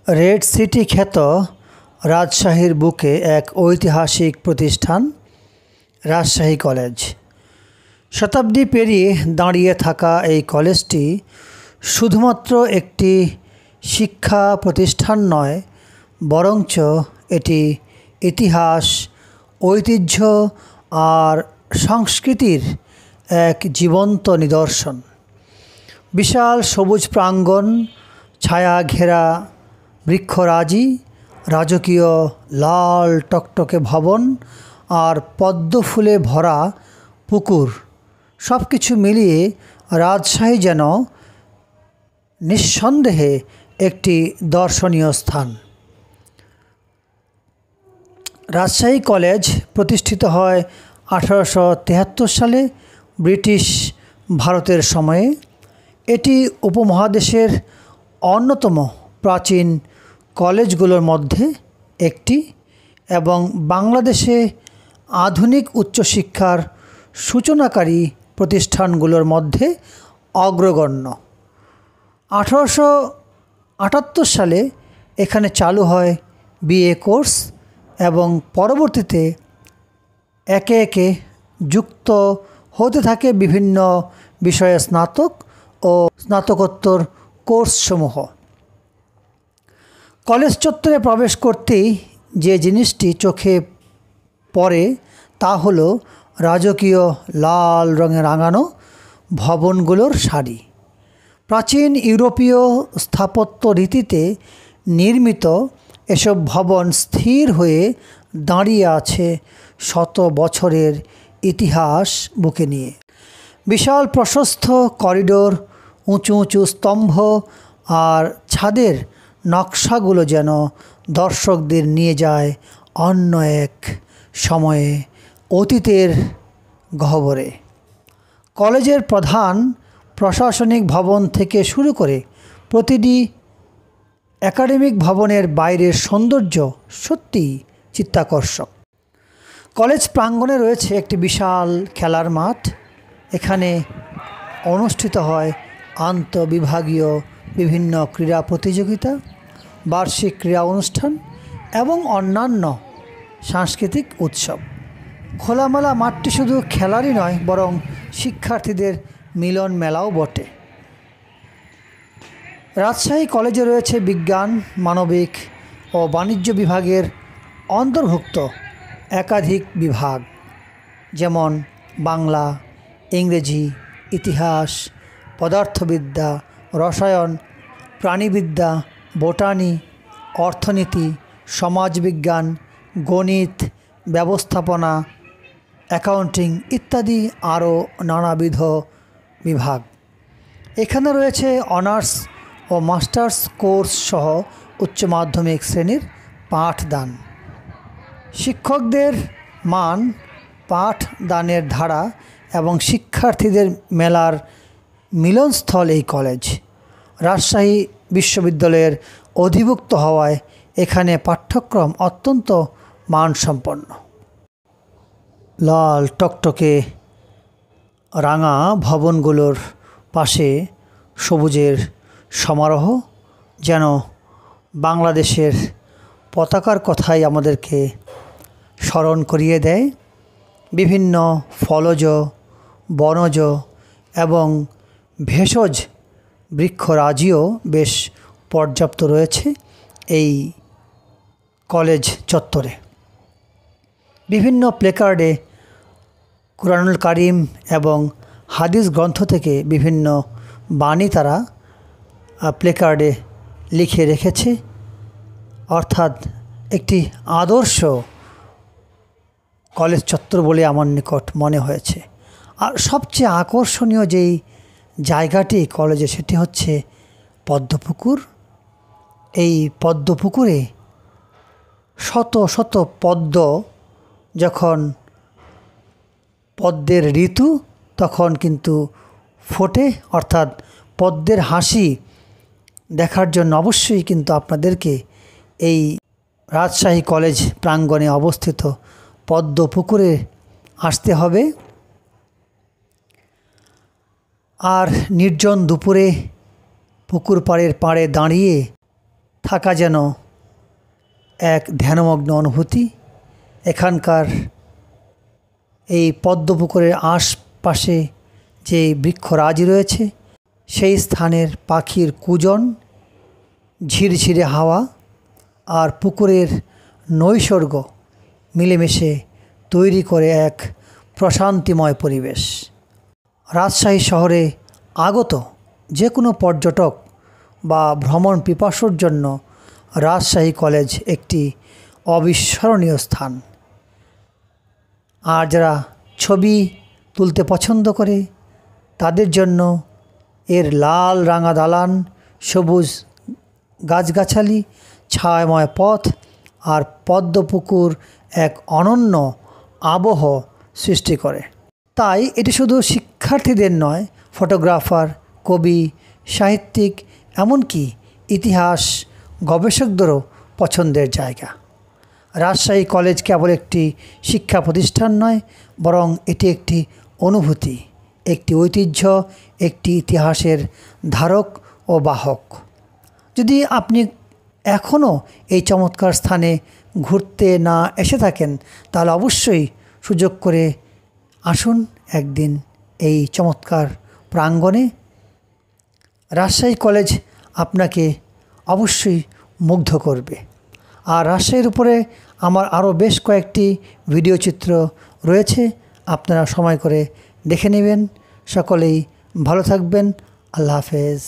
Red city খ্যাত রাজশাহীর বুকে এক ঐতিহাসিক প্রতিষ্ঠান রাজশাহী কলেজ। শতাব্দী পেরিয়ে দাঁড়িয়ে থাকা এই কলেজটি শুধুমাত্র একটি শিক্ষা প্রতিষ্ঠান নয়, বরঞ্চ এটি ইতিহাস, ঐতিহ্য আর সংস্কৃতির এক জীবন্ত নিদর্শন। বিশাল সবুজ প্রাঙ্গণ, ছায়া ঘেরা বৃক্ষরাজি, রাজকীয় লাল টকটকে ভবন আর পদ্ম ফুলে ভরা পুকুর, সব কিছু মিলিয়ে রাজশাহী যেন নিঃসন্দেহে একটি দর্শনীয় স্থান। রাজশাহী কলেজ প্রতিষ্ঠিত হয় 1873 সালে ব্রিটিশ ভারতের সময়ে। এটি উপমহাদেশের অন্যতম প্রাচীন কলেজগুলোর মধ্যে একটি এবং বাংলাদেশে আধুনিক উচ্চশিক্ষার সূচনাকারী প্রতিষ্ঠানগুলোর মধ্যে অগ্রগণ্য। 1878 সালে এখানে চালু হয় বিএ কোর্স এবং পরবর্তীতে একে একে যুক্ত হতে থাকে বিভিন্ন বিষয়ে স্নাতক ও স্নাতকোত্তর কোর্সসমূহ। কলেজ চত্বরে প্রবেশ করতেই যে জিনিসটি চোখে পড়ে তা হলো রাজকীয় লাল রঙে রাঙানো ভবনগুলোর সারি। প্রাচীন ইউরোপীয় স্থাপত্য রীতিতে নির্মিত এসব ভবন স্থির হয়ে দাঁড়িয়ে আছে শত বছরের ইতিহাস বুকে নিয়ে। বিশাল প্রশস্ত করিডোর, উঁচু উঁচু স্তম্ভ আর ছাদের নকশাগুলো যেন দর্শকদের নিয়ে যায় অন্য এক সময়ে, অতীতের গহ্বরে। কলেজের প্রধান প্রশাসনিক ভবন থেকে শুরু করে প্রতিটি একাডেমিক ভবনের বাইরের সৌন্দর্য সত্যিই চিত্তাকর্ষক। কলেজ প্রাঙ্গণে রয়েছে একটি বিশাল খেলার মাঠ। এখানে অনুষ্ঠিত হয় আন্তঃবিভাগীয় বিভিন্ন ক্রীড়া প্রতিযোগিতা, বার্ষিক ক্রীড়া অনুষ্ঠান এবং অন্যান্য সাংস্কৃতিক উৎসব। খোলামেলা মাঠটি শুধু খেলারই নয়, বরং শিক্ষার্থীদের মিলন মেলাও বটে। রাজশাহী কলেজে রয়েছে বিজ্ঞান, মানবিক ও বাণিজ্য বিভাগের অন্তর্ভুক্ত একাধিক বিভাগ, যেমন বাংলা, ইংরেজি, ইতিহাস, পদার্থবিদ্যা, রসায়ন, প্রাণীবিদ্যা, বোটানি, অর্থনীতি, সমাজবিজ্ঞান, গণিত, ব্যবস্থাপনা, অ্যাকাউন্টিং ইত্যাদি আরও নানাবিধ বিভাগ। এখানে রয়েছে অনার্স ও মাস্টার্স কোর্স সহ উচ্চ মাধ্যমিক শ্রেণীর পাঠদান। শিক্ষকদের মান, পাঠদানের ধারা এবং শিক্ষার্থীদের মেলার মিলনস্থল এই কলেজ। রাজশাহী বিশ্ববিদ্যালয়ের অধিভুক্ত হওয়ায় এখানে পাঠ্যক্রম অত্যন্ত মানসম্পন্ন। লাল টকটকে রাঙা ভবনগুলোর পাশে সবুজের সমারোহ যেন বাংলাদেশের পতাকার কথাই আমাদেরকে স্মরণ করিয়ে দেয়। বিভিন্ন ফলজ, বনজ এবং ভেষজ বৃক্ষরাজিও বেশ পর্যাপ্ত রয়েছে এই কলেজ চত্বরে। বিভিন্ন প্লেকার্ডে কুরআনুল কারীম এবং হাদিস গ্রন্থ থেকে বিভিন্ন বাণী তারা প্লেকার্ডে লিখে রেখেছে, অর্থাৎ একটি আদর্শ কলেজ চত্বর বলে আমার নিকট মনে হয়েছে। আর সবচেয়ে আকর্ষণীয় যেই জায়গাটি কলেজে, সেটি হচ্ছে পদ্মপুকুর। এই পদ্মপুকুরে শত শত পদ্ম, যখন পদ্মের ঋতু তখন কিন্তু ফোটে, অর্থাৎ পদ্মের হাসি দেখার জন্য অবশ্যই কিন্তু আপনাদেরকে এই রাজশাহী কলেজ প্রাঙ্গণে অবস্থিত পদ্মপুকুরে আসতে হবে। আর নির্জন দুপুরে পুকুর পাড়ে দাঁড়িয়ে থাকা যেন এক ধ্যানমগ্ন অনুভূতি। এখানকার এই পদ্মপুকুরের আশপাশে যে বৃক্ষরাজি রয়েছে, সেই স্থানের পাখির কুজন, ঝিরঝিরে হাওয়া আর পুকুরের নৈসর্গ মিলেমিশে তৈরি করে এক প্রশান্তিময় পরিবেশ। রাজশাহী শহরে আগত যে কোনো পর্যটক বা ভ্রমণ পিপাসুর জন্য রাজশাহী কলেজ একটি অবিস্মরণীয় স্থান। আর যারা ছবি তুলতে পছন্দ করে তাদের জন্য এর লাল রাঙা দালান, সবুজ গাছগাছালি, ছায়াময় পথ আর পদ্মপুকুর এক অনন্য আবহ সৃষ্টি করে। তাই এটি শুধু শিক্ষার্থীদের নয়, ফটোগ্রাফার, কবি, সাহিত্যিক, এমনকি ইতিহাস গবেষকদেরও পছন্দের জায়গা। রাজশাহী কলেজ কেবল একটি শিক্ষা প্রতিষ্ঠান নয়, বরং এটি একটি অনুভূতি, একটি ঐতিহ্য, একটি ইতিহাসের ধারক ও বাহক। যদি আপনি এখনও এই চমৎকার স্থানে ঘুরতে না এসে থাকেন, তাহলে অবশ্যই সুযোগ করে আসুন একদিন এই চমৎকার প্রাঙ্গণে। রাজশাহী কলেজ আপনাকে অবশ্যই মুগ্ধ করবে। আর রাজশাহীর উপরে আমার আরও বেশ কয়েকটি ভিডিও চিত্র রয়েছে, আপনারা সময় করে দেখে নেবেন। সকলেই ভালো থাকবেন। আল্লাহ হাফেজ।